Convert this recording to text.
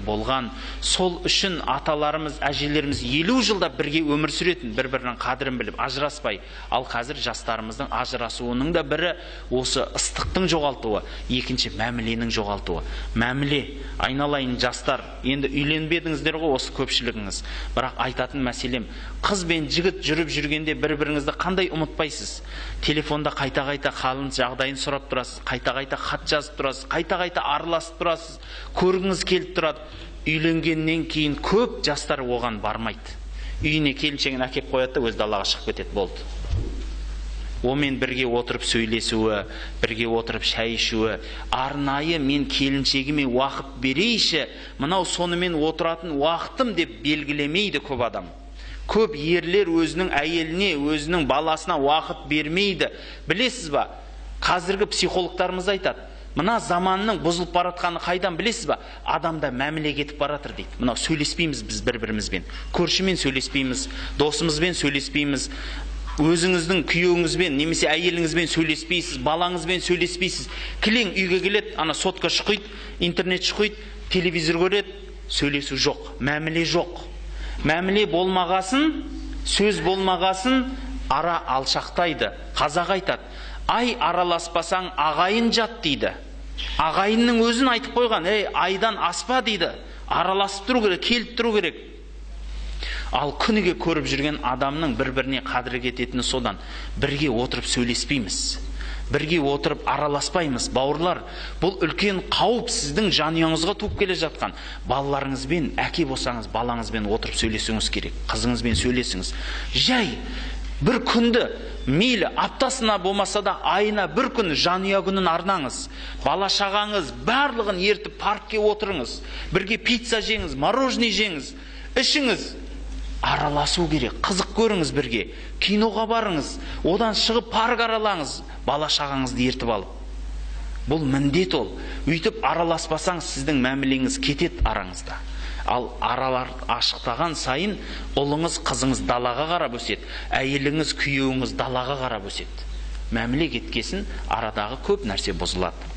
болған. Сол үшін аталарымыз, әжелеріміз 50 жылда бірге өмір сүретін, бір-бірінің қадірін біліп, ажыраспай. Ал қазір жастарымыздың ажырасуының да бірі осы ыстықтың жоғалтуы, екінші мәміленің жоғалтуы. Мәміле, айналайын жастар, енді үйленбедіңіздер ғой осы көпшілігіңіз. Бірақ айтатын мәселем, қыз бен жігіт жүріп жүргенде бір-біріңізді қандай ұмытпайсыз? Телефонда қайта-қайта қалың жағдайын сұрап тұрасыз, қайта-қайта хат жазып тұрасыз, қайта-қайта араласып тұрасыз, көргіңіз келіп тұрады. Үйленгеннен кейін көп жастар оған бармайды. Үйіне келіншегін әкеп қояды, өз далаға шығып кетеді, болды. Омен бірге отырып сөйлесуі, бірге отырып шай ішуі, арнайы мен келіншегіме уақыт берейші, мынау сонымен отыратын уақытым деп белгілемейді көп адам. Көп ерлер өзінің әйеліне, өзінің баласына уақыт бермейді. Білесіз ба? Қазіргі психологтарымыз айтады. Мына заманның бұзылып баратқаны қайдан білесіз ба? Адамда мәміле кетіп баратыр дейді. Мынау сөйлеспейміз біз бір-бірімізбен. Көршімен сөйлеспейміз, досымызбен сөйлеспейміз, өзіңіздің күйеуіңізбен, немесе әйеліңізбен сөйлеспейсіз, балаңызбен сөйлеспейсіз. Кілең үйге келеді, ана сотка шұқиды, интернет шұқиды, телевизор көреді, сөйлесу жоқ, мәміле жоқ. Мәміле болмағасын, сөз болмағасын ара алшақтайды. Қазақ айтады, ай араласпасаң ағайын жат дейді. Ағайынның өзін айтып қойған, айдан аспа дейді. Араласып тұру керек, келіп тұру керек. Ал күніге көріп жүрген адамның бір-біріне қадірі кететіні содан. Бірге отырып сөйлеспейміз. Бірге отырып араласпаймыз. Бауырлар, бұл үлкен қауіп сіздің жанұяңызға туып келе жатқан. Балаларыңызбен, әке болсаңыз, балаңызбен отырып сөйлесуіңіз керек. Қызыңызбен сөйлесіңіз. Жай бір күнді, мейлі аптасына болмаса да айына бір күн жанұя күнін арнаңыз. Бала шағаңыз барлығын ертіп паркке отырыңыз. Бірге пицца жеңіз, мороженое жеңіз, ішіңіз. Араласу керек, қызық көріңіз бірге. Киноға барыңыз, одан шығып парк аралаңыз, бала шағаңызды ертіп алып. Бұл міндет ол. Үйтіп араласпасаң сіздің мәмілеңіз кетеді араңызда. Ал аралар ашықтаған сайын ұлыңыз, қызыңыз далаға қарап өседі, әйеліңіз, күйеуіңіз далаға қарап өседі. Мәміле кеткесін арадағы көп нәрсе бұзылады.